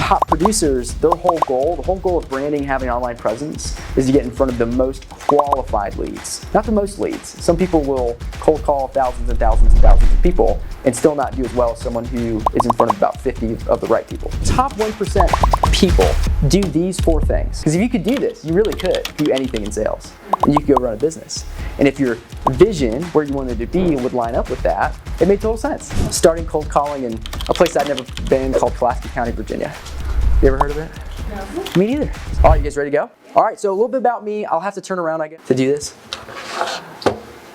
top producers, the whole goal of branding, having an online presence is to get in front of the most qualified leads, not the most leads. Some people will cold call thousands and thousands and thousands of people and still not do as well as someone who is in front of about 50 of the right people. Top 1% people do these 4 things. Because if you could do this, you really could do anything in sales. And you could go run a business. And if your vision, where you wanted to be, would line up with that, it made total sense. Starting cold calling in a place I'd never been called Pulaski County, Virginia. You ever heard of it? No. Me neither. All right, you guys ready to go? All right, so a little bit about me. I'll have to turn around, I guess, to do this.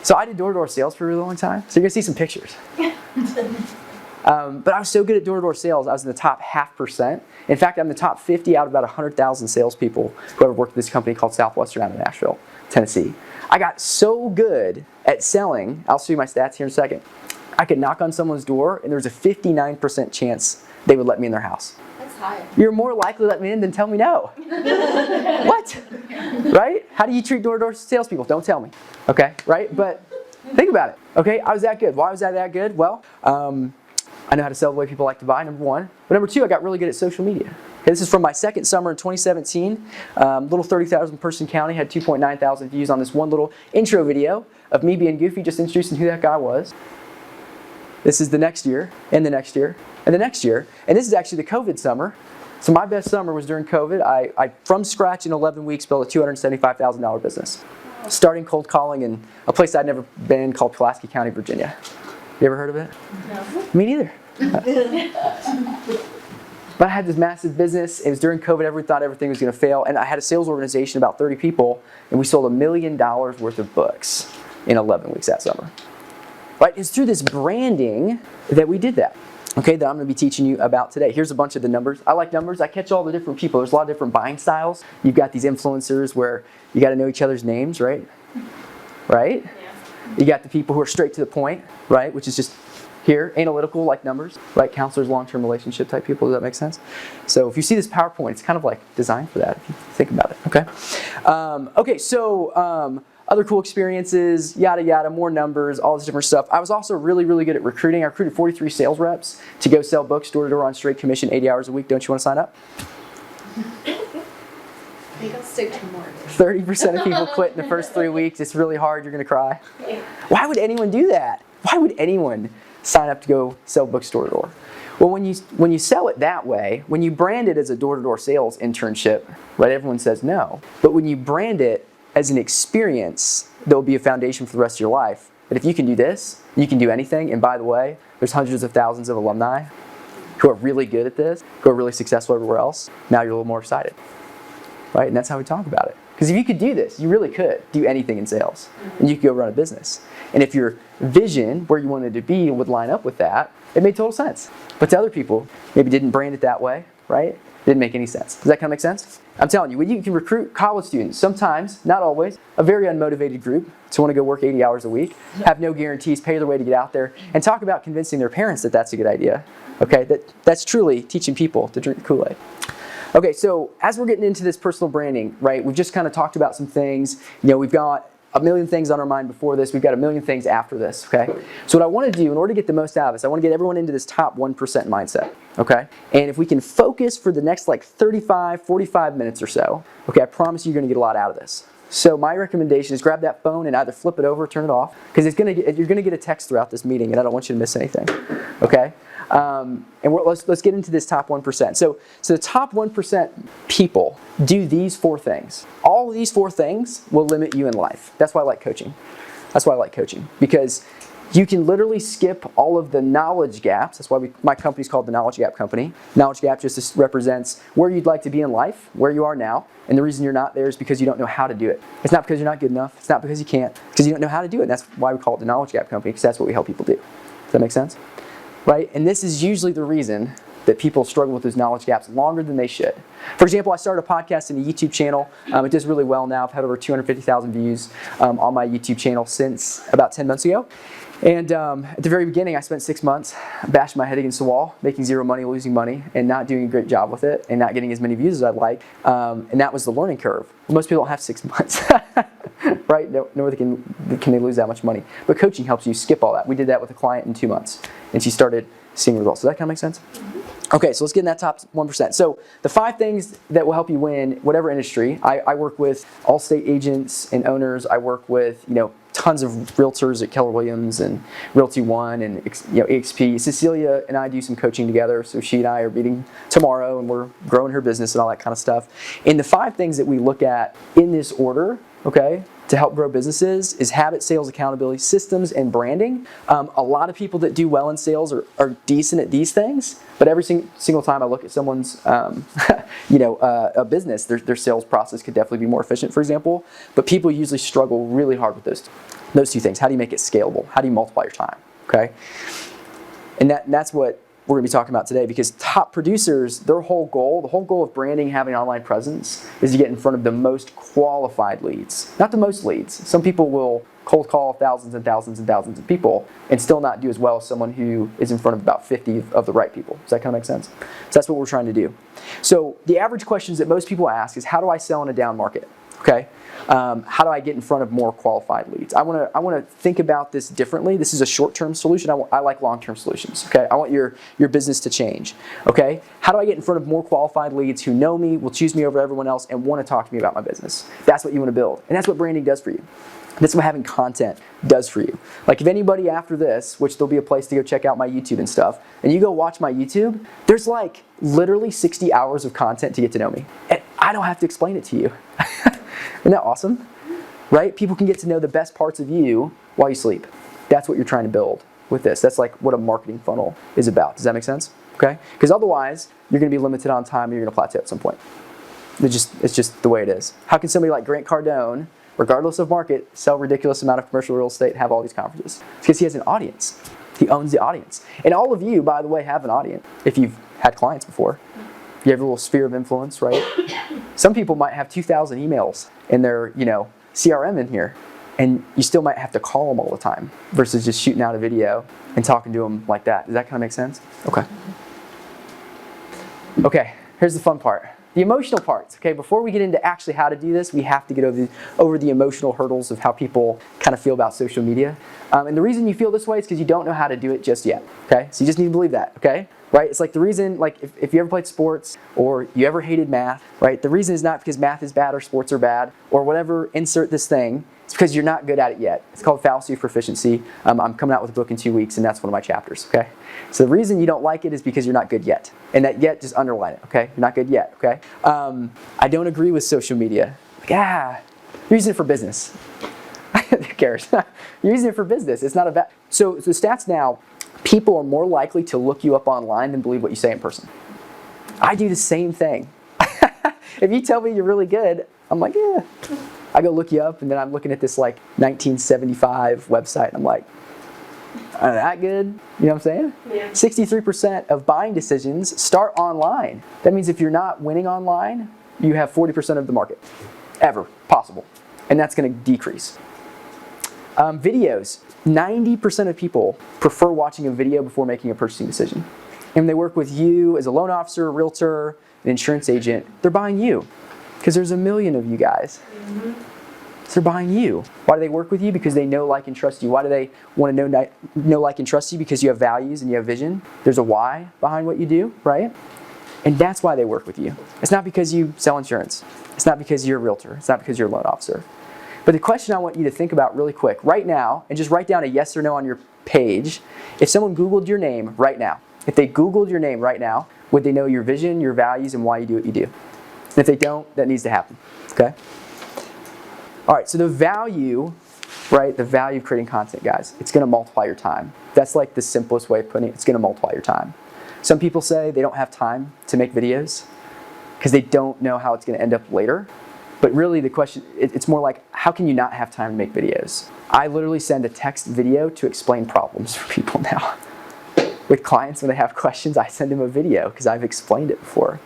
So I did door-to-door sales for a really long time. So you're gonna see some pictures. But I was so good at door-to-door sales, I was in the top 0.5%. In fact, I'm the top 50 out of about 100,000 salespeople who ever worked at this company called Southwestern out of Nashville, Tennessee. I got so good at selling, I'll show you my stats here in a second. I could knock on someone's door and there was a 59% chance they would let me in their house. That's high. You're more likely to let me in than tell me no. What? Right? How do you treat door-to-door salespeople? Don't tell me. Okay, right? But think about it. Okay, I was that good. Why was I that good? Well, I know how to sell the way people like to buy, number 1. But number 2, I got really good at social media. Okay, this is from my second summer in 2017. Little 30,000 person county, had 2.9 thousand views on this one little intro video of me being goofy, just introducing who that guy was. This is the next year, and the next year, and the next year. And this is actually the COVID summer. So my best summer was during COVID. I from scratch in 11 weeks, built a $275,000 business. Starting cold calling in a place I'd never been called Pulaski County, Virginia. You ever heard of it? No. Me neither. But I had this massive business. It was during COVID. Everyone thought everything was going to fail. And I had a sales organization, about 30 people, and we sold $1 million worth of books in 11 weeks that summer. Right? It's through this branding that we did that. Okay, that I'm going to be teaching you about today. Here's a bunch of the numbers. I like numbers. I catch all the different people. There's a lot of different buying styles. You've got these influencers where you got to know each other's names, right? Right? Yeah. You got the people who are straight to the point, right? Which is just here, analytical, like numbers, right? Counselors, long-term relationship type people. Does that make sense? So if you see this PowerPoint, it's kind of like designed for that, if you think about it, okay? Other cool experiences, yada yada, more numbers, all this different stuff. I was also really, really good at recruiting. I recruited 43 sales reps to go sell books door to door on straight commission, 80 hours a week. Don't you want to sign up? I think I'll stick to more. 30% of people quit in the first 3 weeks. It's really hard. You're going to cry. Why would anyone do that? Why would anyone sign up to go sell books door to door? Well, when you sell it that way, when you brand it as a door-to-door sales internship, right? Everyone says no. But when you brand it as an experience that will be a foundation for the rest of your life, that if you can do this, you can do anything. And by the way, there's hundreds of thousands of alumni who are really good at this, who are really successful everywhere else. Now you're a little more excited, right? And that's how we talk about it. Because if you could do this, you really could do anything in sales. And you could go run a business. And if your vision, where you wanted to be, would line up with that, it made total sense. But to other people, maybe didn't brand it that way, right? Didn't make any sense. Does that kind of make sense? I'm telling you, when you can recruit college students, sometimes, not always, a very unmotivated group to want to go work 80 hours a week, have no guarantees, pay their way to get out there, and talk about convincing their parents that that's a good idea. Okay, that's truly teaching people to drink the Kool-Aid. Okay, so as we're getting into this personal branding, right, we've just kind of talked about some things. You know, we've got a million things on our mind before this. We've got a million things after this, okay? So what I want to do, in order to get the most out of this, I want to get everyone into this top 1% mindset, okay? And if we can focus for the next like 35, 45 minutes or so, okay, I promise you're going to get a lot out of this. So my recommendation is grab that phone and either flip it over or turn it off, because you're going to get a text throughout this meeting, and I don't want you to miss anything, okay? And let's get into this top 1%. So the top 1% people do these 4 things. All of these 4 things will limit you in life. That's why I like coaching. That's why I like coaching, because you can literally skip all of the knowledge gaps. That's why my company's called the Knowledge Gap Company. Knowledge gap just represents where you'd like to be in life, where you are now, and the reason you're not there is because you don't know how to do it. It's not because you're not good enough. It's not because you can't. It's because you don't know how to do it. And that's why we call it the Knowledge Gap Company, because that's what we help people do. Does that make sense? Right? And this is usually the reason that people struggle with those knowledge gaps longer than they should. For example, I started a podcast and a YouTube channel. It does really well now. I've had over 250,000 views on my YouTube channel since about 10 months ago. And at the very beginning, I spent 6 months bashing my head against the wall, making zero money, losing money, and not doing a great job with it, and not getting as many views as I'd like. And that was the learning curve. Most people don't have 6 months, right? Nor can they lose that much money. But coaching helps you skip all that. We did that with a client in 2 months, and she started seeing results. Does that kind of make sense? Okay, so let's get in that top 1%. So the 5 things that will help you win whatever industry. I work with Allstate agents and owners. I work with, tons of realtors at Keller Williams and Realty One and EXP. Cecilia and I do some coaching together. So she and I are meeting tomorrow and we're growing her business and all that kind of stuff. And the 5 things that we look at in this order, okay, to help grow businesses is habit, sales, accountability, systems, and branding. A lot of people that do well in sales are decent at these things, but every single time I look at someone's, a business, their sales process could definitely be more efficient, for example. But people usually struggle really hard with those 2 things. How do you make it scalable? How do you multiply your time? Okay, and that's what we're going to be talking about today, because top producers, the whole goal of branding, having an online presence, is to get in front of the most qualified leads, not the most leads. Some people will cold call thousands and thousands and thousands of people and still not do as well as someone who is in front of about 50 of the right people. Does that kind of make sense? So that's what we're trying to do. So the average questions that most people ask is, how do I sell in a down market? Okay. How do I get in front of more qualified leads? I want to think about this differently. This is a short-term solution. I like long-term solutions. Okay, I want your business to change. Okay, how do I get in front of more qualified leads who know me, will choose me over everyone else, and want to talk to me about my business? That's what you want to build, and that's what branding does for you. That's what having content does for you. Like, if anybody after this, which there'll be a place to go check out my YouTube and stuff, and you go watch my YouTube, there's like literally 60 hours of content to get to know me, and I don't have to explain it to you. Isn't that awesome? Right? People can get to know the best parts of you while you sleep. That's what you're trying to build with this. That's like what a marketing funnel is about. Does that make sense? Okay? Because otherwise, you're going to be limited on time and you're going to plateau at some point. It's just the way it is. How can somebody like Grant Cardone, regardless of market, sell a ridiculous amount of commercial real estate and have all these conferences? It's because he has an audience. He owns the audience. And all of you, by the way, have an audience if you've had clients before. You have a little sphere of influence, right? Some people might have 2,000 emails in their, CRM in here, and you still might have to call them all the time versus just shooting out a video and talking to them like that. Does that kind of make sense? Okay. Okay, here's the fun part. The emotional parts. Okay, before we get into actually how to do this, we have to get over the emotional hurdles of how people kind of feel about social media. And the reason you feel this way is because you don't know how to do it just yet. Okay, so you just need to believe that. Okay. Right? It's like the reason, like if you ever played sports or you ever hated math, right? The reason is not because math is bad or sports are bad or whatever, insert this thing. It's because you're not good at it yet. It's called Fallacy of Proficiency. I'm coming out with a book in 2 weeks, and that's one of my chapters, okay? So the reason you don't like it is because you're not good yet. And that yet, just underline it, okay? You're not good yet, okay? I don't agree with social media. Like, you're using it for business. Who cares? You're using it for business. It's not about... So the stats now, people are more likely to look you up online than believe what you say in person. I do the same thing. If you tell me you're really good, I'm like, yeah. I go look you up, and then I'm looking at this like 1975 website, and I'm like, are that good? You know what I'm saying? Yeah. 63% of buying decisions start online. That means if you're not winning online, you have 40% of the market ever possible, and that's going to decrease. Videos. 90% of people prefer watching a video before making a purchasing decision. And when they work with you as a loan officer, a realtor, an insurance agent, they're buying you. Because there's a million of you guys. Mm-hmm. So they're buying you. Why do they work with you? Because they know, like, and trust you. Why do they want to know, like, and trust you? Because you have values and you have vision. There's a why behind what you do, right? And that's why they work with you. It's not because you sell insurance. It's not because you're a realtor. It's not because you're a loan officer. But the question I want you to think about really quick, right now, and just write down a yes or no on your page. If someone Googled your name right now, if they Googled your name right now, would they know your vision, your values, and why you do what you do? And if they don't, that needs to happen, okay? All right, so the value, right, the value of creating content, guys, it's going to multiply your time. That's like the simplest way of putting it. It's going to multiply your time. Some people say they don't have time to make videos because they don't know how it's going to end up later. But really the question, it's more like, how can you not have time to make videos? I literally send a text video to explain problems for people now. With clients, when they have questions, I send them a video because I've explained it before,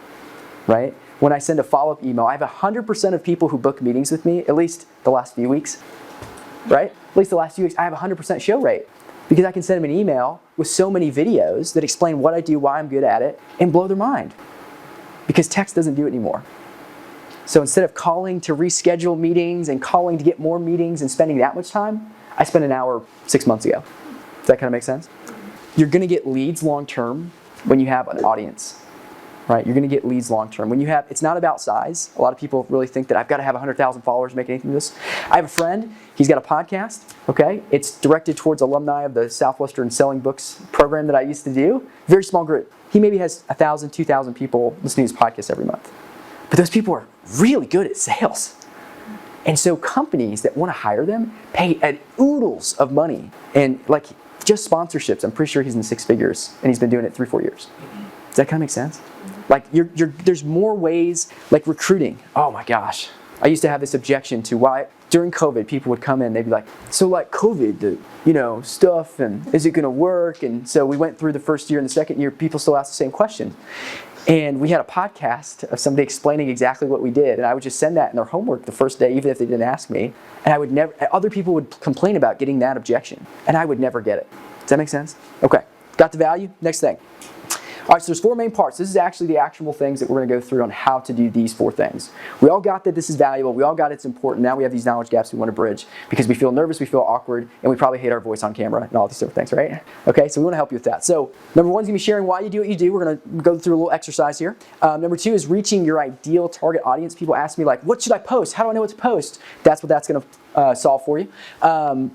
right? When I send a follow-up email, I have 100% of people who book meetings with me, at least the last few weeks, right? At least the last few weeks, I have 100% show rate because I can send them an email with so many videos that explain what I do, why I'm good at it, and blow their mind. Because text doesn't do it anymore. So instead of calling to reschedule meetings and calling to get more meetings and spending that much time, I spent an hour 6 months ago. Does that kind of make sense? You're going to get leads long term when you have an audience, right? You're going to get leads long term. When you have, it's not about size. A lot of people really think that I've got to have 100,000 followers to make anything of this. I have a friend. He's got a podcast. Okay, it's directed towards alumni of the Southwestern Selling Books program that I used to do. Very small group. He maybe has 1,000, 2,000 people listening to his podcast every month. But those people are really good at sales. And so companies that want to hire them pay at oodles of money. And like just sponsorships, I'm pretty sure he's in 6 figures and he's been doing it 3-4 years. Does that kind of make sense? Like there's more ways, like recruiting. Oh my gosh. I used to have this objection to why during COVID people would come in, they'd be like, so like COVID, the stuff, and is it going to work? And so we went through the first year and the second year, people still asked the same question. And we had a podcast of somebody explaining exactly what we did. And I would just send that in their homework the first day, even if they didn't ask me. And I would never, other people would complain about getting that objection. And I would never get it. Does that make sense? Okay. Got the value? Next thing. All right, so there's 4 main parts. This is actually the actionable things that we're going to go through on how to do these 4 things. We all got that this is valuable. We all got it's important. Now we have these knowledge gaps we want to bridge because we feel nervous, we feel awkward, and we probably hate our voice on camera and all these different things, right? Okay, so we want to help you with that. So number 1 is going to be sharing why you do what you do. We're going to go through a little exercise here. Number 2 is reaching your ideal target audience. People ask me like, what should I post? How do I know what to post? That's what that's going to solve for you.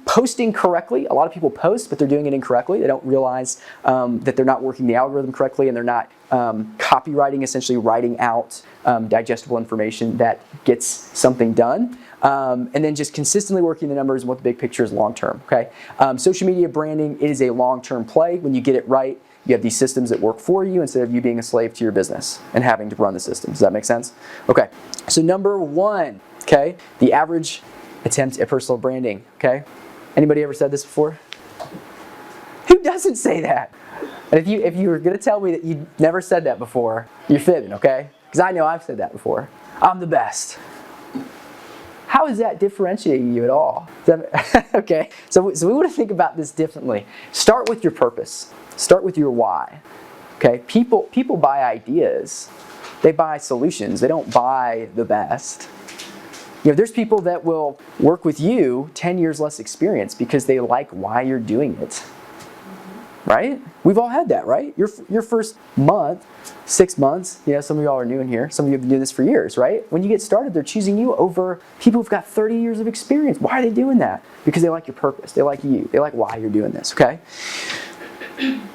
Posting correctly. A lot of people post, but they're doing it incorrectly. They don't realize that they're not working the algorithm correctly, and they're not copywriting, essentially writing out digestible information that gets something done. And then just consistently working the numbers and what the big picture is long term. Okay. Social media branding is a long term play. When you get it right, you have these systems that work for you instead of you being a slave to your business and having to run the system. Does that make sense? Okay. So number 1, okay, the average attempt at personal branding. Okay. Anybody ever said this before? Who doesn't say that? And if you were going to tell me that you never said that before, you're fibbing, okay? Because I know I've said that before. I'm the best. How is that differentiating you at all? Okay, so we want to think about this differently. Start with your purpose. Start with your why. Okay, people buy ideas. They buy solutions. They don't buy the best. There's people that will work with you 10 years less experience because they like why you're doing it. Right? We've all had that, right? Your first month, 6 months, some of y'all are new in here. Some of you have been doing this for years, right? When you get started, they're choosing you over people who've got 30 years of experience. Why are they doing that? Because they like your purpose. They like you. They like why you're doing this, okay?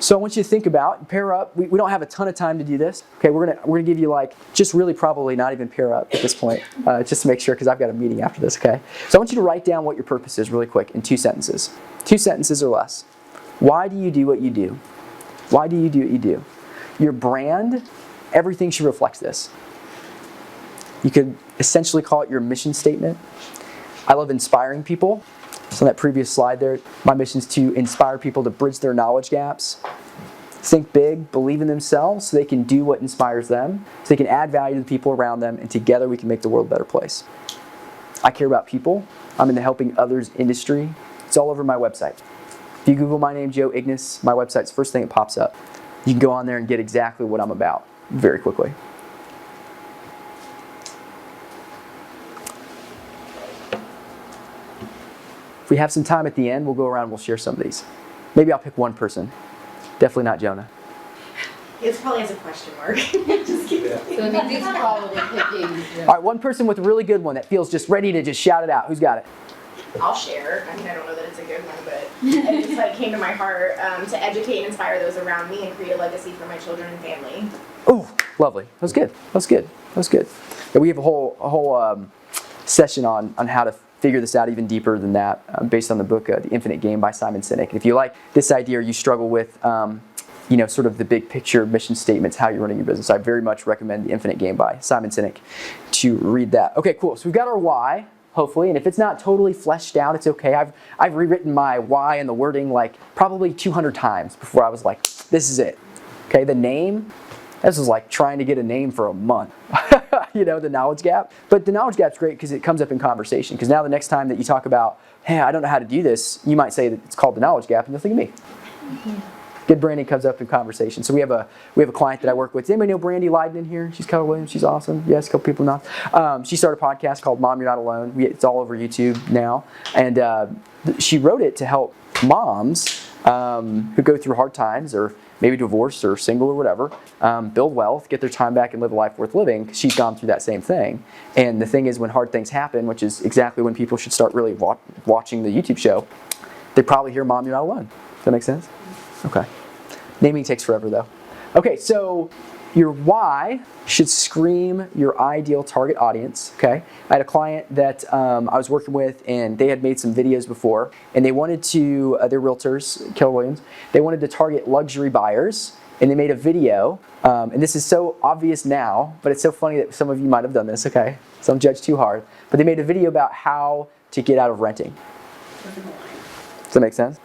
So I want you to think about, pair up. We don't have a ton of time to do this. Okay, we're gonna give you just really probably not even pair up at this point, just to make sure, because I've got a meeting after this, okay? So I want you to write down what your purpose is really quick in 2 sentences. 2 sentences or less. Why do you do what you do? Why do you do what you do? Your brand, everything should reflect this. You could essentially call it your mission statement. I love inspiring people. So on that previous slide there, my mission is to inspire people to bridge their knowledge gaps. Think big, believe in themselves so they can do what inspires them, so they can add value to the people around them, and together we can make the world a better place. I care about people. I'm in the helping others industry. It's all over my website. If you Google my name, Joe Ignace, my website's the first thing that pops up. You can go on there and get exactly what I'm about very quickly. If we have some time at the end, we'll go around and we'll share some of these. Maybe I'll pick one person. Definitely not Jonah. It probably has a question mark. Just kidding. So Nikki's probably picking. All right, one person with a really good one that feels just ready to just shout it out. Who's got it? I'll share. I don't know that it's a good one, but it just came to my heart to educate and inspire those around me and create a legacy for my children and family. Oh, lovely. That was good. That was good. That was good. Yeah, we have a whole session on how to figure this out even deeper than that, based on the book The Infinite Game by Simon Sinek. And if you like this idea or you struggle with sort of the big picture mission statements, how you're running your business, I very much recommend The Infinite Game by Simon Sinek to read that. Okay, cool. So we've got our why. Hopefully, and if it's not totally fleshed out, it's okay. I've rewritten my why and the wording probably 200 times before I was like, this is it. Okay, the name, this was like trying to get a name for a month. The knowledge gap. But the knowledge gap's great because it comes up in conversation. Because now the next time that you talk about, hey, I don't know how to do this, you might say that it's called the knowledge gap, and you'll think of me. Mm-hmm. Good branding comes up in conversation. So we have a client that I work with. Does anybody know Brandy Leiden in here? She's Keller Williams. She's awesome. Yes, a couple people know. She started a podcast called Mom, You're Not Alone. It's all over YouTube now. And she wrote it to help moms who go through hard times or maybe divorced or single or whatever, build wealth, get their time back and live a life worth living because she's gone through that same thing. And the thing is, when hard things happen, which is exactly when people should start really watching the YouTube show, they probably hear, Mom, you're not alone. Does that make sense? Okay. Naming takes forever though. Okay, so your why should scream your ideal target audience, okay? I had a client that I was working with, and they had made some videos before, and they wanted to, they're realtors, Keller Williams, they wanted to target luxury buyers, and they made a video, and this is so obvious now, but it's so funny that some of you might have done this, okay? So don't judge too hard. But they made a video about how to get out of renting. Does that make sense?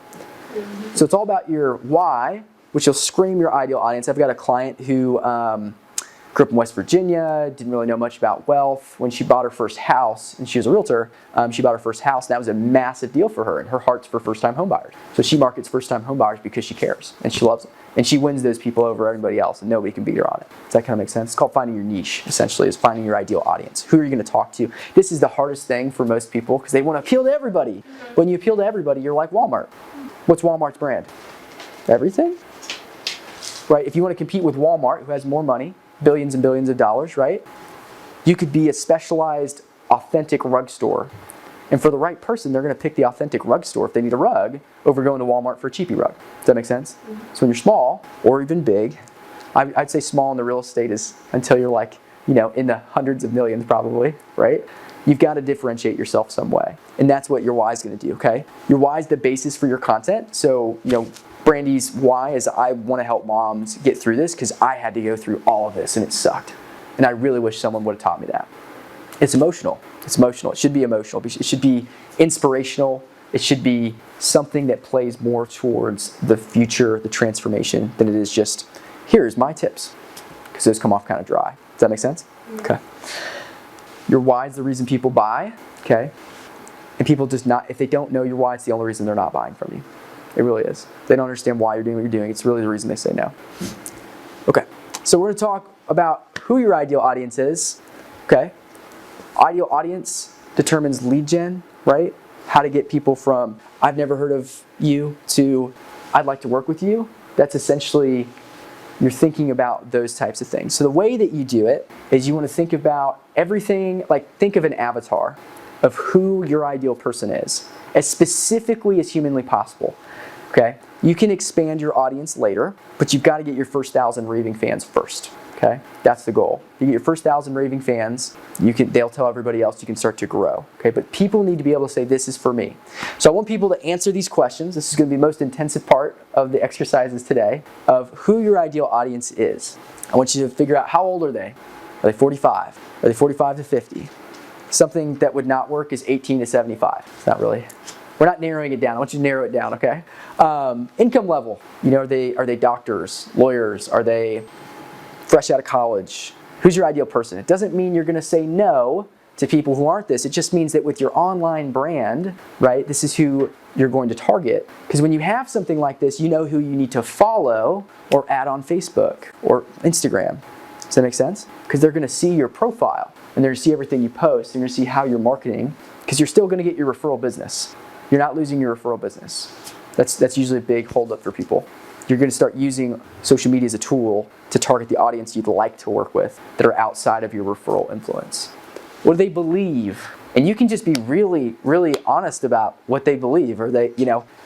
So it's all about your why, which will scream your ideal audience. I've got a client who grew up in West Virginia, didn't really know much about wealth. When she bought her first house, and she was a realtor, she bought her first house, and that was a massive deal for her, and her heart's for first-time home buyers. So she markets first-time home buyers because she cares, and she loves them. And she wins those people over everybody else, and nobody can beat her on it. Does that kind of make sense? It's called finding your niche, essentially, is finding your ideal audience. Who are you going to talk to? This is the hardest thing for most people because they want to appeal to everybody. When you appeal to everybody, you're like Walmart. What's Walmart's brand? Everything? Right? If you want to compete with Walmart, who has more money, billions and billions of dollars, right? You could be a specialized, authentic rug store. And for the right person, they're going to pick the authentic rug store if they need a rug over going to Walmart for a cheapy rug. Does that make sense? So when you're small, or even big, I'd say small in the real estate is until you're like, in the hundreds of millions probably, right? You've got to differentiate yourself some way. And that's what your why is going to do, okay? Your why is the basis for your content. So, Brandy's why is I want to help moms get through this because I had to go through all of this and it sucked. And I really wish someone would have taught me that. It's emotional. It's emotional. It should be emotional. It should be inspirational. It should be something that plays more towards the future, the transformation, than it is just, here's my tips. Because those come off kind of dry. Does that make sense? Okay. Your why is the reason people buy, okay? And people just not, if they don't know your why, it's the only reason they're not buying from you. It really is. If they don't understand why you're doing what you're doing, it's really the reason they say no. Okay, so we're going to talk about who your ideal audience is, okay? Ideal audience determines lead gen, right? How to get people from, I've never heard of you, to, I'd like to work with you. That's essentially, you're thinking about those types of things. So the way that you do it is you want to think about everything, like think of an avatar of who your ideal person is, as specifically as humanly possible. Okay? You can expand your audience later, but you've got to get your first 1,000 raving fans first. Okay? That's the goal. You get your first 1,000 raving fans, they'll tell everybody else, you can start to grow. Okay? But people need to be able to say, this is for me. So I want people to answer these questions. This is going to be the most intensive part of the exercises today, of who your ideal audience is. I want you to figure out, how old are they? Are they 45? Are they 45 to 50? Something that would not work is 18 to 75. It's not really. We're not narrowing it down. I want you to narrow it down, okay? Income level. Are they doctors, lawyers? Are they fresh out of college? Who's your ideal person? It doesn't mean you're going to say no to people who aren't this. It just means that with your online brand, right, this is who you're going to target. Because when you have something like this, you know who you need to follow or add on Facebook or Instagram. Does that make sense? Because they're going to see your profile, and they're going to see everything you post, and they're going to see how you're marketing, because you're still going to get your referral business. You're not losing your referral business. That's usually a big holdup for people. You're going to start using social media as a tool to target the audience you'd like to work with that are outside of your referral influence. What do they believe? And you can just be really, really honest about what they believe, or they,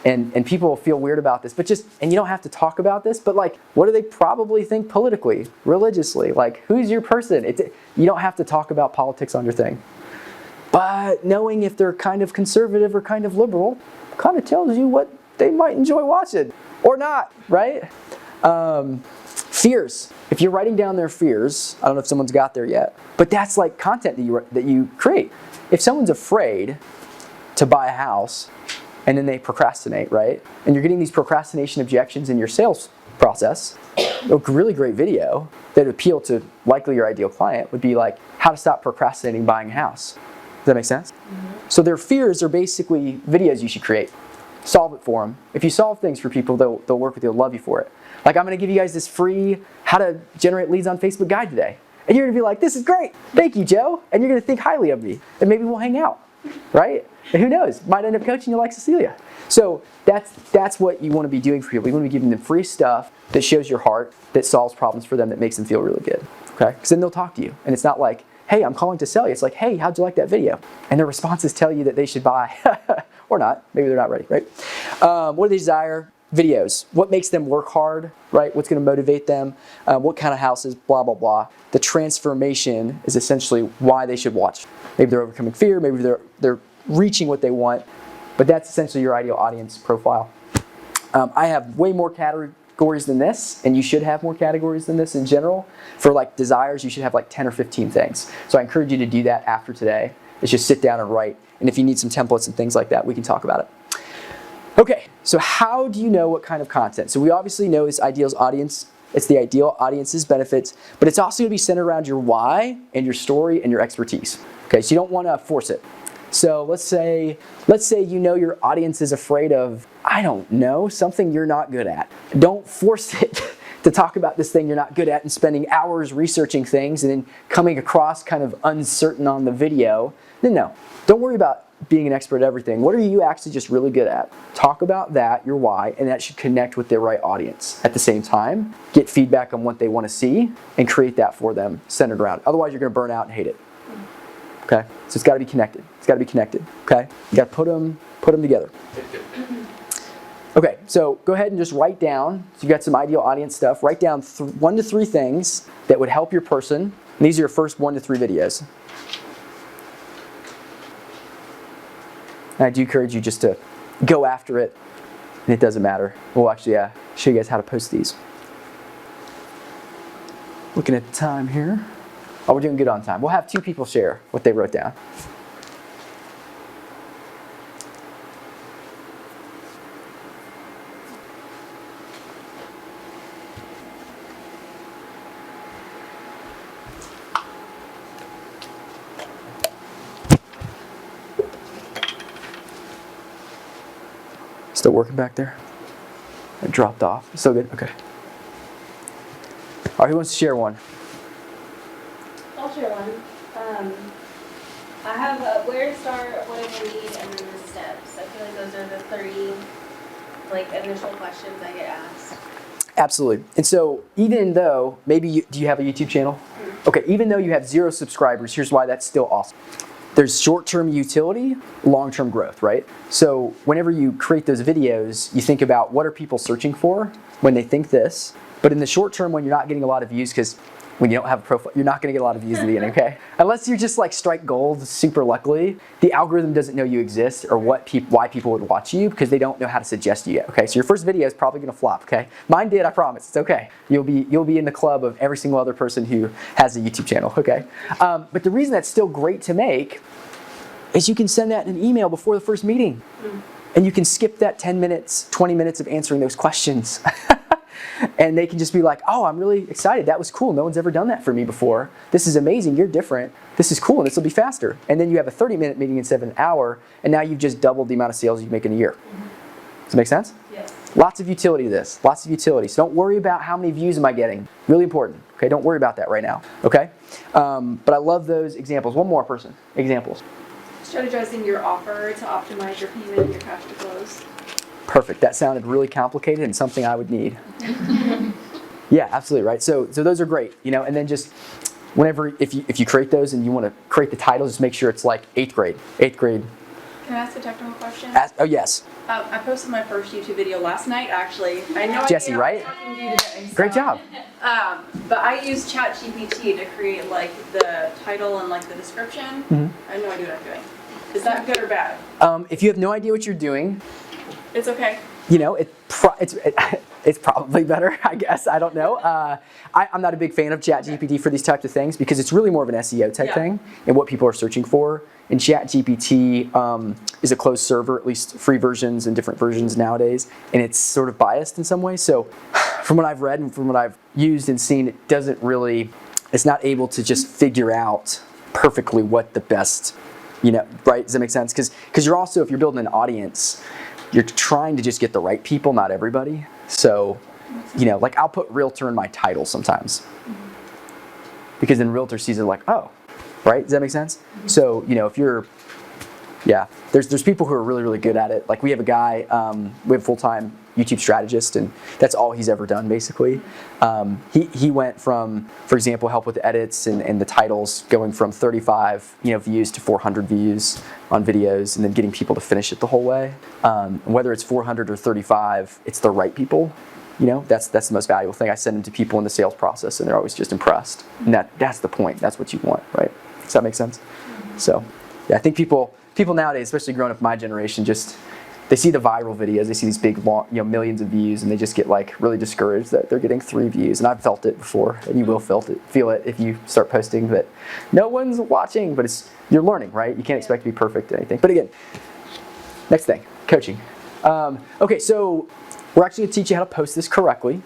and people feel weird about this, but and you don't have to talk about this, but like, what do they probably think politically, religiously? Like, who's your person? You don't have to talk about politics on your thing. But knowing if they're kind of conservative or kind of liberal kind of tells you what they might enjoy watching or not, right? Fears. If you're writing down their fears, I don't know if someone's got there yet, but that's like content that you create. If someone's afraid to buy a house and then they procrastinate, right? And you're getting these procrastination objections in your sales process, a really great video that would appeal to likely your ideal client would be like, how to stop procrastinating buying a house. Does that make sense? Mm-hmm. So their fears are basically videos you should create. Solve it for them. If you solve things for people, they'll work with you, they'll love you for it. Like, I'm going to give you guys this free how to generate leads on Facebook guide today. And you're going to be like, this is great. Thank you, Joe. And you're going to think highly of me. And maybe we'll hang out, right? And who knows? Might end up coaching you like Cecilia. So that's what you want to be doing for people. You want to be giving them free stuff that shows your heart, that solves problems for them, that makes them feel really good. Okay? Because then they'll talk to you. And it's not like, hey, I'm calling to sell you. It's like, hey, how'd you like that video? And their responses tell you that they should buy. Or not. Maybe they're not ready, right? What do they desire? Videos. What makes them work hard, right? What's going to motivate them? What kind of houses? Blah, blah, blah. The transformation is essentially why they should watch. Maybe they're overcoming fear. Maybe they're reaching what they want. But that's essentially your ideal audience profile. I have way more categories than this, and you should have more categories than this in general. For like desires, you should have like 10 or 15 things. So I encourage you to do that after today. Is just sit down and write. And if you need some templates and things like that, we can talk about it. Okay, so how do you know what kind of content? So we obviously know this ideal audience. It's the ideal audience's benefits, but it's also going to be centered around your why and your story and your expertise. Okay, so you don't want to force it. So let's say you know your audience is afraid of, I don't know, something you're not good at. Don't force it to talk about this thing you're not good at and spending hours researching things and then coming across kind of uncertain on the video. No. Don't worry about being an expert at everything. What are you actually just really good at? Talk about that, your why, and that should connect with the right audience. At the same time, get feedback on what they want to see and create that for them centered around. Otherwise, you're going to burn out and hate it. Okay? So it's got to be connected. It's got to be connected. Okay? You got to put them together. Okay, so go ahead and just write down. So you got some ideal audience stuff. Write down 1 to 3 things that would help your person. And these are your first 1 to 3 videos. And I do encourage you just to go after it, and it doesn't matter. We'll actually show you guys how to post these. Looking at the time here. Oh, we're doing good on time. We'll have 2 people share what they wrote down. Still working back there? It dropped off. Still good? Okay. All right, who wants to share one? I'll share one. I have where to start, what I need, and then the steps. I feel like those are the 3 initial questions I get asked. Absolutely. And so even though, maybe do you have a YouTube channel? Okay, even though you have 0 subscribers, here's why that's still awesome. There's short-term utility, long-term growth, right? So whenever you create those videos, you think about what are people searching for when they think this. But in the short term, when you're not getting a lot of views, because when you don't have a profile, you're not going to get a lot of views in the beginning, okay? Unless you just like strike gold super luckily, the algorithm doesn't know you exist or why people would watch you because they don't know how to suggest you yet, okay? So your first video is probably going to flop, okay? Mine did, I promise. It's okay. You'll be in the club of every single other person who has a YouTube channel, okay? But the reason that's still great to make is you can send that in an email before the first meeting. And you can skip that 10 minutes, 20 minutes of answering those questions. And they can just be like, oh, I'm really excited. That was cool. No one's ever done that for me before. This is amazing. You're different. This is cool, and this will be faster. And then you have a 30-minute meeting instead of an hour, and now you've just doubled the amount of sales you make in a year. Does that make sense? Yes. Lots of utility to this. Lots of utility. So don't worry about how many views am I getting. Really important. Okay, don't worry about that right now. Okay? But I love those examples. One more person. Examples. Strategizing your offer to optimize your payment and your cash to close. Perfect. That sounded really complicated and something I would need. Yeah, absolutely, right? So those are great, and then just whenever, if you create those and you want to create the title, just make sure it's like 8th grade. 8th grade. Can I ask a technical question? Oh, yes. I posted my first YouTube video last night, actually. I know Jesse, right? talking to you today, Great job. But I used ChatGPT to create the title and the description. I have no idea what I'm doing. Is that good or bad? If you have no idea what you're doing, It's okay. It's probably better, I guess. I don't know. I'm not a big fan of ChatGPT for these types of things because it's really more of an SEO type thing and what people are searching for. And ChatGPT is a closed server, at least free versions and different versions nowadays, and it's sort of biased in some ways. So from what I've read and from what I've used and seen, it's not able to just figure out perfectly what the best, right? Does that make sense? Because you're also, if you're building an audience, you're trying to just get the right people, not everybody. So, I'll put realtor in my title sometimes. Because then realtor sees it like, oh, right? Does that make sense? So, if you're Yeah, there's people who are really, really good at it. Like we have a guy, we have a full-time YouTube strategist, and that's all he's ever done basically. He went from, for example, help with edits and the titles, going from 35 views to 400 views on videos, and then getting people to finish it the whole way. Whether it's 400 or 35, it's the right people. That's the most valuable thing. I send them to people in the sales process, and they're always just impressed. And that's the point. That's what you want, right? Does that make sense? So, yeah, I think people nowadays, especially growing up my generation, they see the viral videos, they see these big, long, millions of views, and they just get like really discouraged that they're getting 3 views. And I've felt it before, and you will feel it if you start posting that no one's watching. But you're learning, right? You can't expect to be perfect at anything. But again, next thing, coaching. Okay, so we're actually going to teach you how to post this correctly.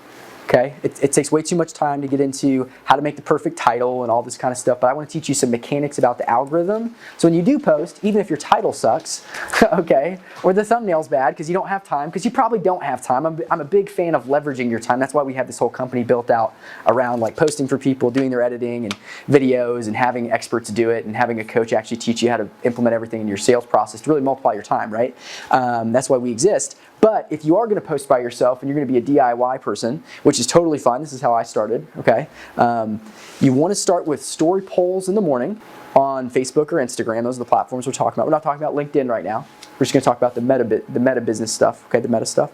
Okay, it takes way too much time to get into how to make the perfect title and all this kind of stuff, but I want to teach you some mechanics about the algorithm. So when you do post, even if your title sucks, okay, or the thumbnail's bad because you don't have time, because you probably don't have time. I'm a big fan of leveraging your time. That's why we have this whole company built out around like posting for people, doing their editing and videos, and having experts do it, and having a coach actually teach you how to implement everything in your sales process to really multiply your time, right? That's why we exist. But if you are going to post by yourself and you're going to be a DIY person, which is totally fine, this is how I started, okay? You want to start with story polls in the morning on Facebook or Instagram. Those are the platforms we're talking about. We're not talking about LinkedIn right now. We're just going to talk about the meta business stuff, okay, the meta stuff.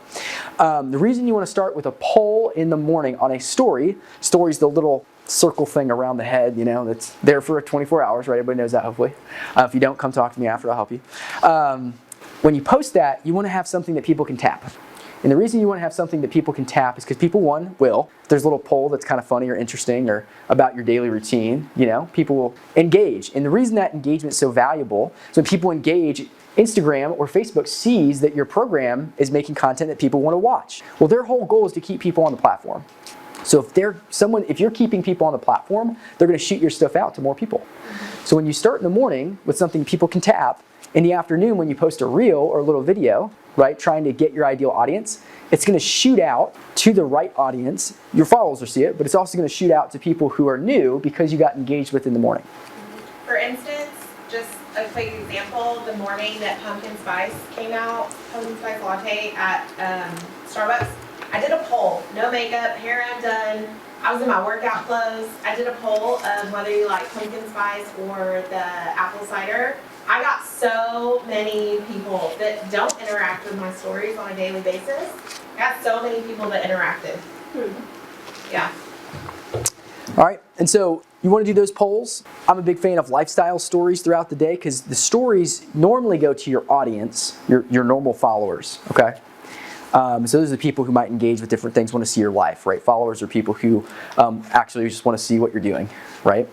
The reason you want to start with a poll in the morning on a story is the little circle thing around the head, that's there for 24 hours, right? Everybody knows that, hopefully. If you don't, come talk to me after, I'll help you. When you post that, you want to have something that people can tap. And the reason you want to have something that people can tap is because people, will. If there's a little poll that's kind of funny or interesting or about your daily routine, people will engage. And the reason that engagement is so valuable is when people engage, Instagram or Facebook sees that your program is making content that people want to watch. Well, their whole goal is to keep people on the platform. So if you're keeping people on the platform, they're going to shoot your stuff out to more people. So when you start in the morning with something people can tap, in the afternoon when you post a reel or a little video, right, trying to get your ideal audience, it's going to shoot out to the right audience. Your followers will see it, but it's also going to shoot out to people who are new because you got engaged with in the morning. For instance, just a quick example, the morning that pumpkin spice latte at Starbucks, I did a poll, no makeup, hair undone, I was in my workout clothes. I did a poll of whether you like pumpkin spice or the apple cider. I got so many people that don't interact with my stories on a daily basis. I got so many people that interacted. Yeah. All right, and so you want to do those polls. I'm a big fan of lifestyle stories throughout the day because the stories normally go to your audience, your normal followers, okay? So those are the people who might engage with different things, want to see your life, right? Followers are people who actually just want to see what you're doing, right?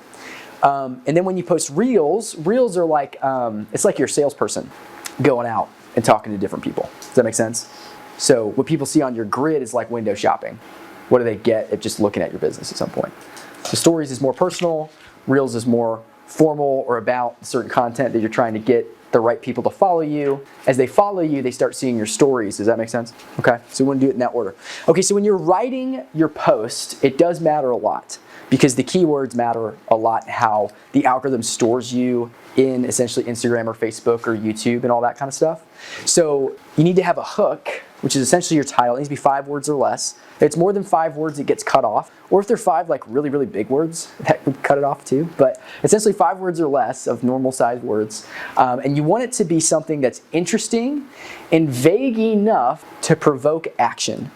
And then when you post reels are like, it's like your salesperson going out and talking to different people. Does that make sense? So what people see on your grid is like window shopping. What do they get at just looking at your business at some point? So stories is more personal, reels is more formal or about certain content that you're trying to get the right people to follow you. As they follow you, they start seeing your stories. Does that make sense? Okay, so we want to do it in that order. Okay, so when you're writing your post, it does matter a lot because the keywords matter a lot, how the algorithm stores you in essentially Instagram or Facebook or YouTube and all that kind of stuff. So you need to have a hook, which is essentially your title. It needs to be 5 words or less. If it's more than 5 words, it gets cut off. Or if they're 5 like really, really big words, that would cut it off too. But essentially 5 words or less of normal sized words. And you want it to be something that's interesting and vague enough to provoke action.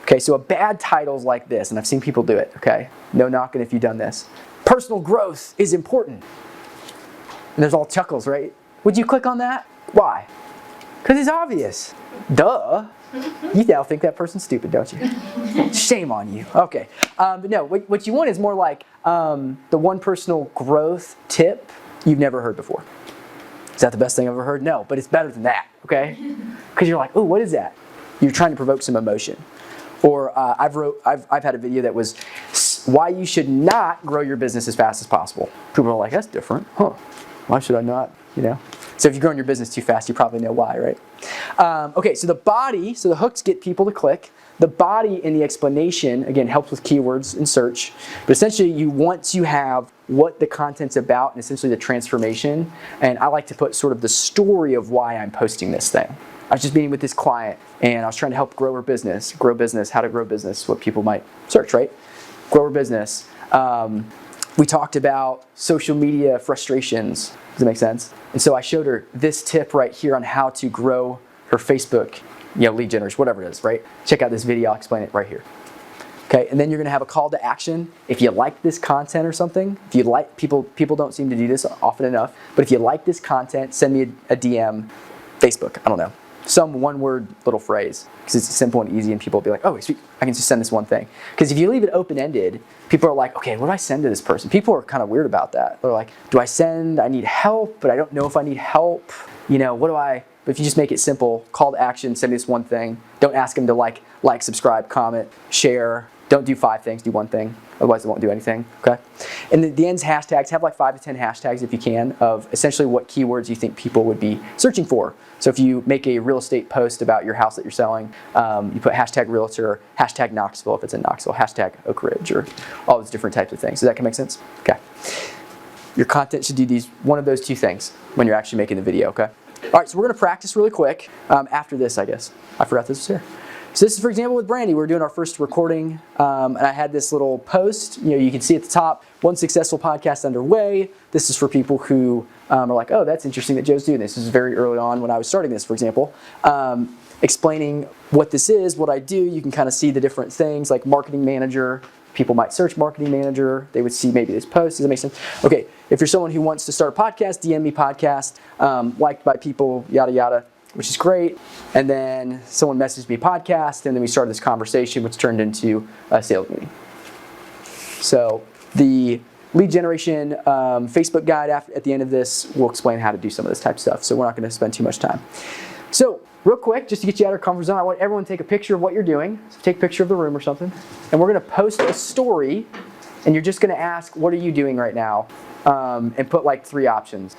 Okay, so a bad title is like this, and I've seen people do it, okay? No knocking if you've done this. Personal growth is important. And there's all chuckles, right? Would you click on that? Why? Because it's obvious. Duh. You now think that person's stupid, don't you? Shame on you. Okay. But no, what you want is more like the one personal growth tip you've never heard before. Is that the best thing I've ever heard? No, but it's better than that, okay? Because you're like, oh, what is that? You're trying to provoke some emotion. Or I've had a video that was why you should not grow your business as fast as possible. People are like, that's different. Huh. Why should I not? So if you're growing your business too fast, you probably know why, right? Okay, so the body, so the hooks get people to click. The body in the explanation, again, helps with keywords and search. But essentially, you want to have what the content's about and essentially the transformation. And I like to put sort of the story of why I'm posting this thing. I was just meeting with this client, and I was trying to help grow her business. Grow business, how to grow business, what people might search, right? Grow her business. We talked about social media frustrations. Does that make sense? And so I showed her this tip right here on how to grow her Facebook, lead generation, whatever it is, right? Check out this video, I'll explain it right here. Okay, and then you're gonna have a call to action. If you like this content or something, if you like, people don't seem to do this often enough, but if you like this content, send me a DM, Facebook, I don't know. Some one-word little phrase, because it's simple and easy, and people will be like, oh, sweet, I can just send this one thing. Because if you leave it open-ended, people are like, okay, what do I send to this person? People are kind of weird about that. They're like, do I send, I need help, but I don't know if I need help. What do I, but if you just make it simple, call to action, send me this one thing. Don't ask them to like, subscribe, comment, share. Don't do 5 things, do one thing. Otherwise, it won't do anything, okay? And the end's hashtags. Have like 5 to 10 hashtags if you can of essentially what keywords you think people would be searching for. So if you make a real estate post about your house that you're selling, you put hashtag realtor, hashtag Knoxville if it's in Knoxville, hashtag Oak Ridge, or all those different types of things. Does that make sense? Okay. Your content should do one of those 2 things when you're actually making the video, okay? All right, so we're going to practice really quick after this, I guess. I forgot this was here. So this is, for example, with Brandy. We're doing our first recording, and I had this little post. You can see at the top, 1 successful podcast underway. This is for people who are like, oh, that's interesting that Joe's doing this. This is very early on when I was starting this, for example. Explaining what this is, what I do. You can kind of see the different things, like marketing manager. People might search marketing manager. They would see maybe this post. Does that make sense? Okay, if you're someone who wants to start a podcast, DM me podcast, liked by people, yada, yada, which is great. And then someone messaged me podcast, and then we started this conversation, which turned into a sales meeting. So the lead generation Facebook guide at the end of this will explain how to do some of this type of stuff. So we're not going to spend too much time. So real quick, just to get you out of your comfort zone, I want everyone to take a picture of what you're doing. So take a picture of the room or something. And we're going to post a story, and you're just going to ask, what are you doing right now? And put like 3 options.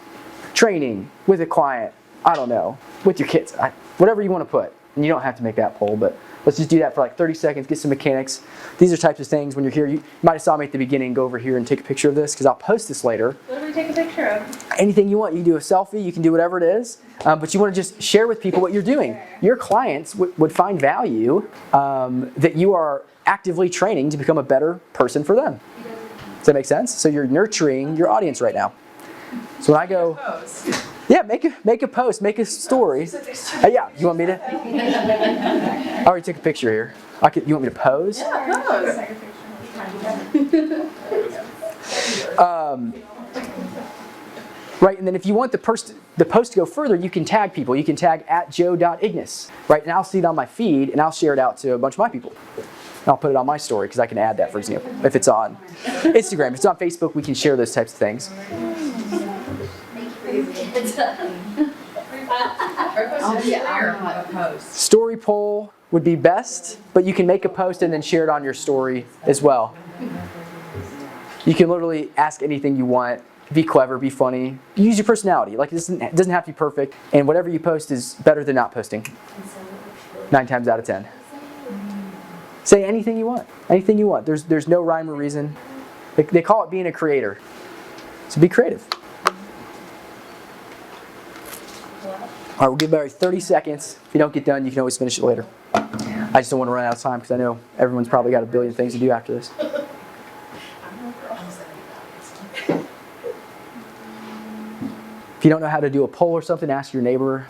Training, with a client, I don't know, with your kids, whatever you want to put. And you don't have to make that poll, but let's just do that for like 30 seconds, get some mechanics. These are types of things when you're here. You might have saw me at the beginning. Go over here and take a picture of this, because I'll post this later. What do we take a picture of? Anything you want. You can do a selfie. You can do whatever it is. But you want to just share with people what you're doing. Your clients would find value that you are actively training to become a better person for them. Does that make sense? So you're nurturing your audience right now. So when I go... Yeah, make a post, make a story. Yeah, you want me to? I already took a picture here. You want me to pose? Yeah, Right, and then if you want the post to go further, you can tag people. You can tag @joe.ignace, right? And I'll see it on my feed, and I'll share it out to a bunch of my people. And I'll put it on my story, because I can add that, for example. If it's on Instagram, if it's on Facebook, we can share those types of things. Story poll would be best, but you can make a post and then share it on your story as well. You can literally ask anything you want. Be clever, be funny. Use your personality. Like, it doesn't have to be perfect, and whatever you post is better than not posting. 9 times out of 10. Say anything you want. Anything you want. There's no rhyme or reason. They call it being a creator. So be creative. All right, we'll give about 30 seconds. If you don't get done, you can always finish it later. I just don't want to run out of time, because I know everyone's probably got a billion things to do after this. If you don't know how to do a poll or something, ask your neighbor.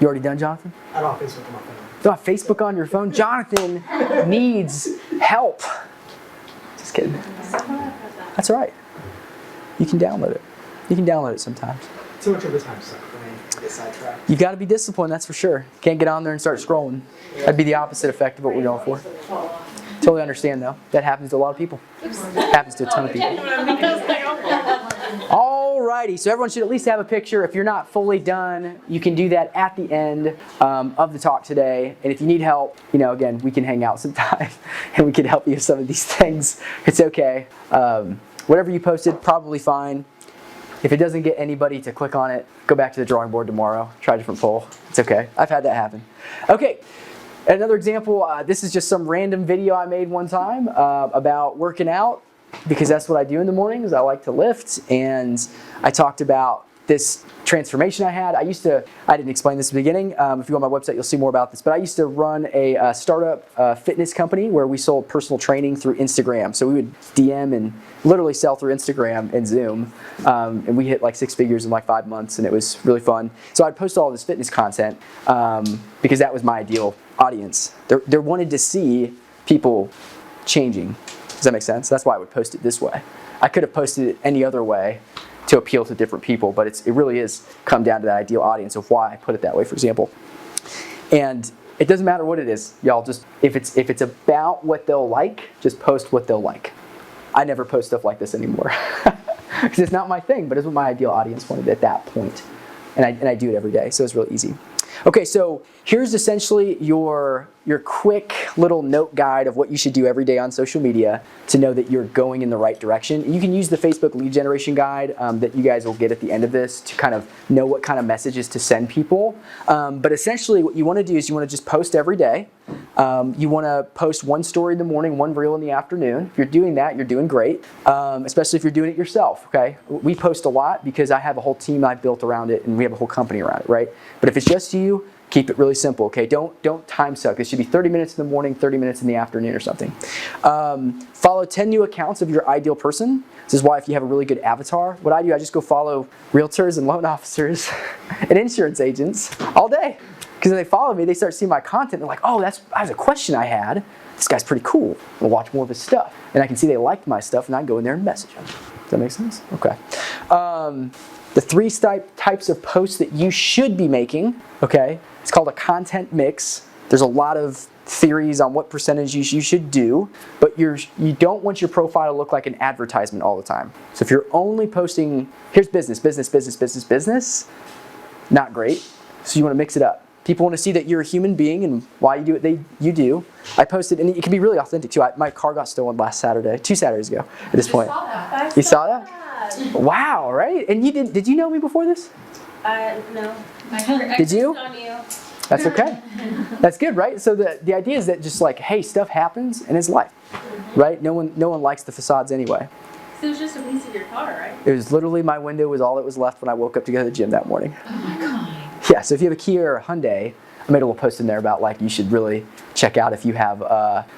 You already done, Jonathan? I don't have Facebook on my phone. You don't have Facebook on your phone? Jonathan needs help. Just kidding. That's all right. You can download it. You can download it sometimes. Too much of the time suck for me. Get sidetracked. You got to be disciplined, that's for sure. Can't get on there and start scrolling. That'd be the opposite effect of what we're going for. Totally understand, though. That happens to a lot of people. Happens to a ton of people. Alrighty, so everyone should at least have a picture. If you're not fully done, you can do that at the end of the talk today. And if you need help, again, we can hang out sometime and we can help you with some of these things. It's okay. Whatever you posted, probably fine. If it doesn't get anybody to click on it, go back to the drawing board tomorrow. Try a different poll. It's okay. I've had that happen. Okay. Another example, this is just some random video I made one time about working out, because that's what I do in the mornings. I like to lift, and I talked about this transformation I had. I didn't explain this at the beginning. If you go on my website, you'll see more about this. But I used to run a startup fitness company where we sold personal training through Instagram. So we would DM and literally sell through Instagram and Zoom. And we hit like 6 figures in like 5 months, and it was really fun. So I'd post all this fitness content because that was my ideal audience. They wanted to see people changing. Does that make sense? That's why I would post it this way. I could have posted it any other way to appeal to different people, but it really is come down to that ideal audience of why I put it that way, for example. And it doesn't matter what it is, y'all. Just if it's about what they'll like, just post what they'll like. I never post stuff like this anymore because it's not my thing, but it's what my ideal audience wanted at that point. And I do it every day, so it's really easy. Okay, so here's essentially your quick little note guide of what you should do every day on social media to know that you're going in the right direction. You can use the Facebook lead generation guide that you guys will get at the end of this to kind of know what kind of messages to send people. But essentially what you want to do is you want to just post every day. You want to post one story in the morning, one reel in the afternoon. If you're doing that, you're doing great, especially if you're doing it yourself, okay? We post a lot because I have a whole team I've built around it, and we have a whole company around it, right? But if it's just you, keep it really simple, okay? Don't time suck. It should be 30 minutes in the morning, 30 minutes in the afternoon or something. Follow 10 new accounts of your ideal person. This is why if you have a really good avatar, what I do, I just go follow realtors and loan officers and insurance agents all day. Because when they follow me, they start seeing my content. They're like, oh, that was a question I had. This guy's pretty cool. I'll watch more of his stuff. And I can see they liked my stuff, and I can go in there and message them. Does that make sense? Okay. The 3 types of posts that you should be making, okay? It's called a content mix. There's a lot of theories on what percentage you should do, but you don't want your profile to look like an advertisement all the time. So if you're only posting, here's business, business, business, business, business, not great. So you want to mix it up. People want to see that you're a human being and why you do what you do. I posted, and it can be really authentic too. My car got stolen last Saturday, 2 Saturdays ago at this point. You saw that? Wow, right? And you did you know me before this? No. Did you? On you. That's okay. That's good, right? So the idea is that just like, hey, stuff happens and it's life, right? No one likes the facades anyway. So it was just a piece of your car, right? It was literally my window was all that was left when I woke up to go to the gym that morning. Oh my God. Yeah, so if you have a Kia or a Hyundai, I made a little post in there about like you should really check out if you have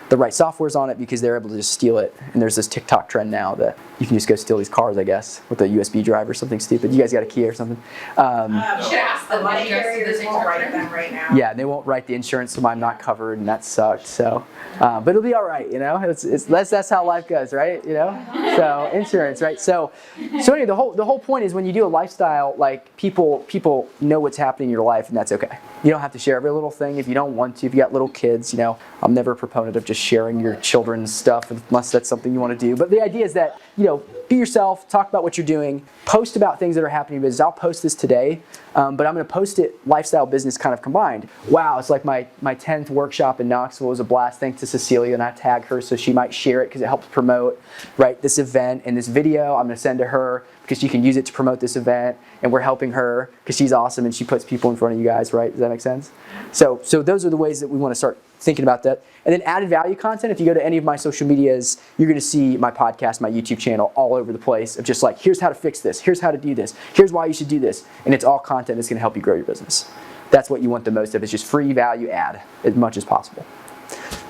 the right softwares on it because they're able to just steal it. And there's this TikTok trend now that you can just go steal these cars, I guess, with a USB drive or something stupid. You guys got a Kia or something? You should ask the money carriers won't write them right now. Yeah, they won't write the insurance, so I'm not covered, and that sucked. So, but it'll be all right, you know. That's how life goes, right? You know. So insurance, right? So anyway, the whole point is when you do a lifestyle, like people know what's happening in your life, and that's okay. You don't have to share every little thing if you don't want to. If you got little kids, you know, I'm never a proponent of just sharing your children's stuff unless that's something you want to do. But the idea is that, you know, be yourself, talk about what you're doing, post about things that are happening in business. I'll post this today, but I'm going to post it lifestyle, business kind of combined. Wow, it's like my 10th workshop in Knoxville was a blast. Thanks to Cecilia, and I tag her so she might share it because it helps promote, right, this event and this video. I'm going to send to her because she can use it to promote this event, and we're helping her because she's awesome and she puts people in front of you guys, right? Does that make sense? So those are the ways that we want to start thinking about that. And then added value content, if you go to any of my social medias, you're going to see my podcast, my YouTube channel all over the place of just like, here's how to fix this, here's how to do this, here's why you should do this. And it's all content that's going to help you grow your business. That's what you want the most of, is just free value add as much as possible.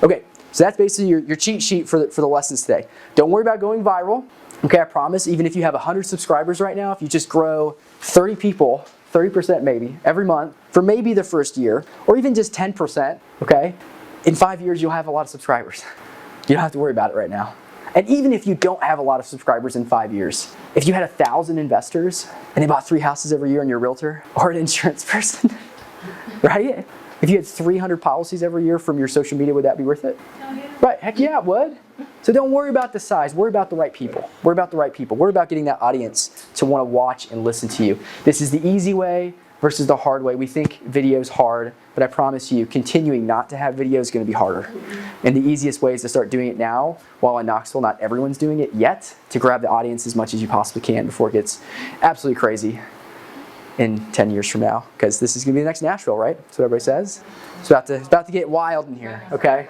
Okay, so that's basically your cheat sheet for the lessons today. Don't worry about going viral. Okay, I promise, even if you have 100 subscribers right now, if you just grow 30 people, 30% maybe, every month, for maybe the first year, or even just 10%, okay, in 5 years you'll have a lot of subscribers. You don't have to worry about it right now. And even if you don't have a lot of subscribers in 5 years, if you had 1,000 investors and they bought 3 houses every year and you're a realtor or an insurance person, right? If you had 300 policies every year from your social media, would that be worth it? Oh, yeah. Right, heck yeah, it would. So don't worry about the size, worry about the right people. Worry about the right people. Worry about getting that audience to want to watch and listen to you. This is the easy way versus the hard way. We think video is hard, but I promise you, continuing not to have video is going to be harder. And the easiest way is to start doing it now. While in Knoxville, not everyone's doing it yet, to grab the audience as much as you possibly can before it gets absolutely crazy in 10 years from now. Because this is going to be the next Nashville, right? That's what everybody says. It's about to get wild in here, okay?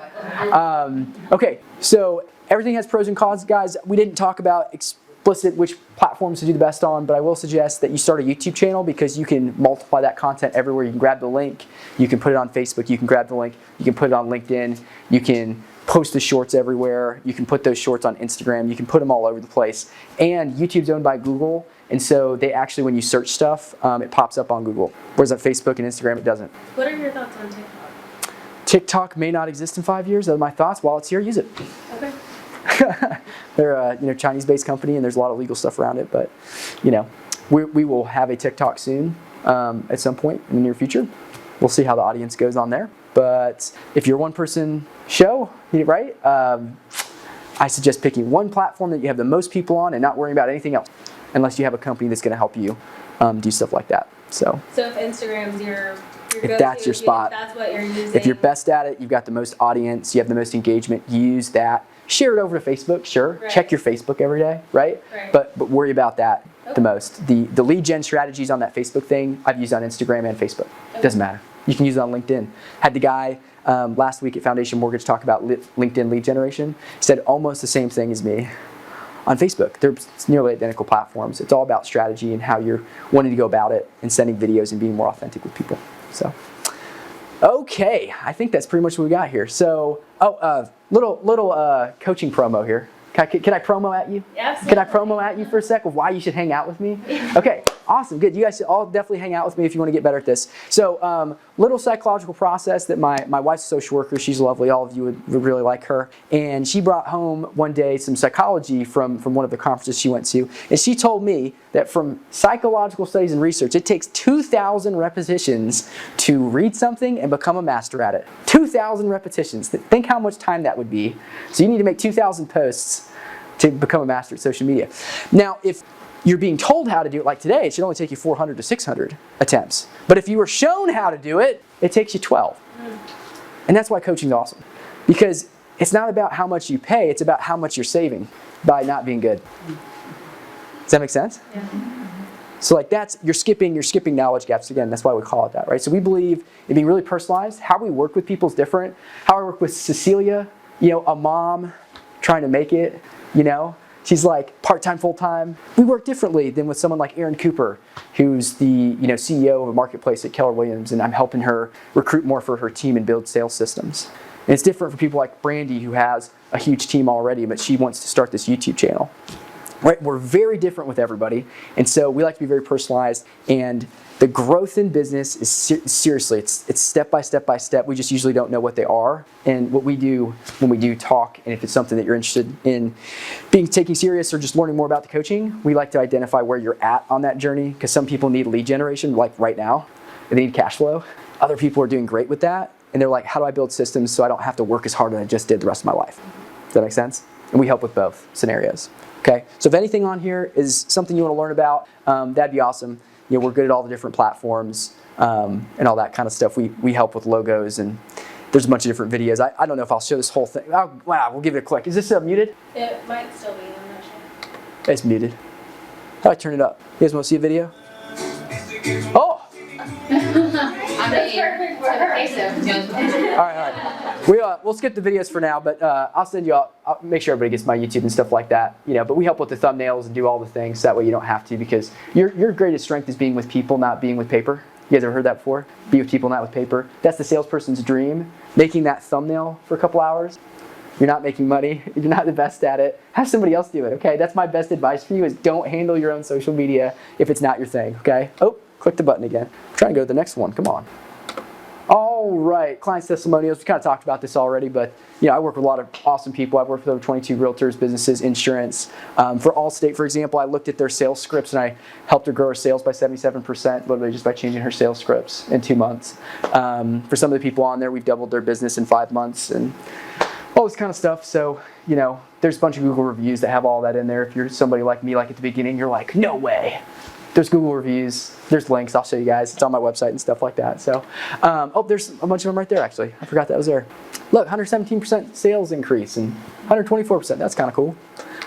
Okay, so everything has pros and cons, guys. We didn't talk about explicit which platforms to do the best on, but I will suggest that you start a YouTube channel because you can multiply that content everywhere. You can grab the link, you can put it on Facebook, you can grab the link, you can put it on LinkedIn, you can post the shorts everywhere, you can put those shorts on Instagram, you can put them all over the place. And YouTube's owned by Google, and so they actually, when you search stuff, it pops up on Google. Whereas on Facebook and Instagram, it doesn't. What are your thoughts on TikTok? TikTok may not exist in 5 years. Those are my thoughts. While it's here, use it. Okay. They're a Chinese-based company, and there's a lot of legal stuff around it. But we will have a TikTok soon at some point in the near future. We'll see how the audience goes on there. But if you're a one-person show, right? I suggest picking one platform that you have the most people on and not worrying about anything else, unless you have a company that's going to help you do stuff like that. So if Instagram's your if that's your spot, that's what you're using. If you're best at it, you've got the most audience, you have the most engagement, use that. Share it over to Facebook, sure. Right. Check your Facebook every day, right? But worry about that the most. The lead gen strategies on that Facebook thing, I've used on Instagram and Facebook. Doesn't matter. You can use it on LinkedIn. Had the guy last week at Foundation Mortgage talk about LinkedIn lead generation. He said almost the same thing as me on Facebook. They're nearly identical platforms. It's all about strategy and how you're wanting to go about it and sending videos and being more authentic with people. So, okay, I think that's pretty much what we got here. So, little coaching promo here. Can I promo at you? Absolutely. Can I promo at you for a sec of why you should hang out with me? Okay, awesome, good. You guys should all definitely hang out with me if you want to get better at this. So, little psychological process that my wife's a social worker. She's lovely. All of you would really like her. And she brought home one day some psychology from one of the conferences she went to. And she told me that from psychological studies and research, it takes 2,000 repetitions to read something and become a master at it. 2,000 repetitions. Think how much time that would be. So you need to make 2,000 posts to become a master at social media. Now, if you're being told how to do it, like today, it should only take you 400 to 600 attempts. But if you were shown how to do it, it takes you 12. And that's why coaching is awesome. Because it's not about how much you pay, it's about how much you're saving by not being good. Does that make sense? Yeah. So you're skipping knowledge gaps. Again, that's why we call it that, right? So we believe in being really personalized. How we work with people is different. How I work with Cecilia, a mom trying to make it, she's like part-time, full-time. We work differently than with someone like Erin Cooper, who's the CEO of a marketplace at Keller Williams, and I'm helping her recruit more for her team and build sales systems. And it's different for people like Brandy, who has a huge team already, but she wants to start this YouTube channel. Right? We're very different with everybody, and so we like to be very personalized. And the growth in business is seriously, it's step by step by step. We just usually don't know what they are. And what we do when we do talk, and if it's something that you're interested in taking serious or just learning more about the coaching, we like to identify where you're at on that journey, because some people need lead generation, like right now, and they need cash flow. Other people are doing great with that, and they're like, how do I build systems so I don't have to work as hard as I just did the rest of my life? Does that make sense? And we help with both scenarios. Okay, so if anything on here is something you want to learn about, that'd be awesome. We're good at all the different platforms and all that kind of stuff. We help with logos, and there's a bunch of different videos. I don't know if I'll show this whole thing. Wow, we'll give it a click. Is this muted? It might still be, I'm not sure. It's muted. How do I turn it up? You guys want to see a video? Oh! I'm perfect for her. All right. We'll skip the videos for now, but I'll send you. I'll make sure everybody gets my YouTube and stuff like that. But we help with the thumbnails and do all the things. That way you don't have to, because your greatest strength is being with people, not being with paper. You guys ever heard that before? Be with people, not with paper. That's the salesperson's dream. Making that thumbnail for a couple hours. You're not making money. You're not the best at it. Have somebody else do it. Okay. That's my best advice for you: is don't handle your own social media if it's not your thing. Okay. Oh. Click the button again. I'm trying to go to the next one. Come on. All right, clients' testimonials. We kind of talked about this already, but I work with a lot of awesome people. I've worked with over 22 realtors, businesses, insurance. For Allstate, for example, I looked at their sales scripts and I helped her grow her sales by 77%, literally just by changing her sales scripts in 2 months. For some of the people on there, we've doubled their business in 5 months and all this kind of stuff. So, there's a bunch of Google reviews that have all that in there. If you're somebody like me, like at the beginning, you're like, no way. There's Google reviews. There's links. I'll show you guys. It's on my website and stuff like that. So, there's a bunch of them right there, actually. I forgot that was there. Look, 117% sales increase and 124%. That's kind of cool.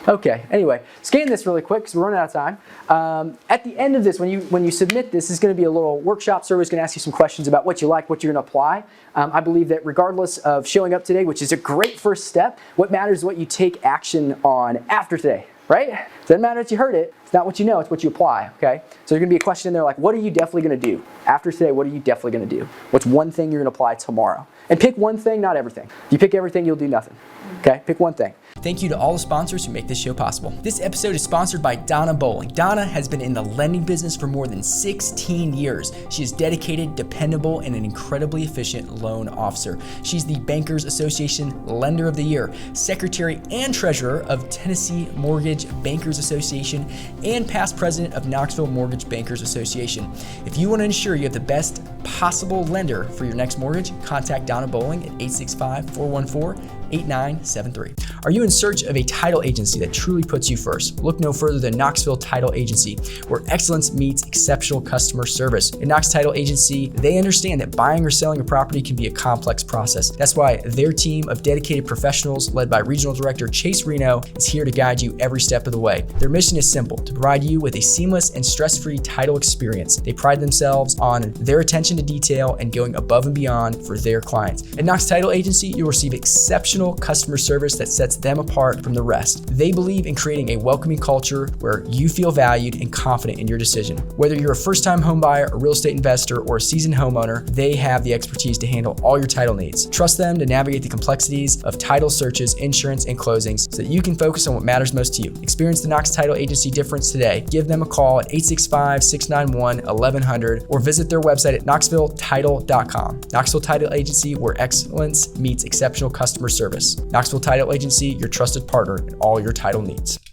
Okay, anyway, scan this really quick because we're running out of time. At the end of this, when you submit this, is going to be a little workshop survey. It's going to ask you some questions about what you like, what you're going to apply. I believe that regardless of showing up today, which is a great first step, what matters is what you take action on after today, right? It doesn't matter that you heard it. It's not what you know, it's what you apply, okay? So there's going to be a question in there like, what are you definitely going to do? After today, what are you definitely going to do? What's one thing you're going to apply tomorrow? And pick one thing, not everything. If you pick everything, you'll do nothing, okay? Pick one thing. Thank you to all the sponsors who make this show possible. This episode is sponsored by Donna Bowling. Donna has been in the lending business for more than 16 years. She is dedicated, dependable, and an incredibly efficient loan officer. She's the Bankers Association Lender of the Year, Secretary and Treasurer of Tennessee Mortgage Bankers Association, and past president of Knoxville Mortgage Bankers Association. If you want to ensure you have the best possible lender for your next mortgage, contact Donna Bowling at 865-414-8973. Are you in search of a title agency that truly puts you first? Look no further than Knoxville Title Agency, where excellence meets exceptional customer service. At Knox Title Agency, they understand that buying or selling a property can be a complex process. That's why their team of dedicated professionals, led by Regional Director Chase Reno, is here to guide you every step of the way. Their mission is simple: to provide you with a seamless and stress-free title experience. They pride themselves on their attention to detail and going above and beyond for their clients. At Knox Title Agency, you'll receive exceptional customer service that sets them apart from the rest. They believe in creating a welcoming culture where you feel valued and confident in your decision. Whether you're a first-time home buyer, a real estate investor, or a seasoned homeowner, they have the expertise to handle all your title needs. Trust them to navigate the complexities of title searches, insurance, and closings so that you can focus on what matters most to you. Experience the Knox Title Agency difference today. Give them a call at 865-691-1100 or visit their website at knoxvilletitle.com. Knoxville Title Agency, where excellence meets exceptional customer service. Knoxville Title Agency, your trusted partner in all your title needs.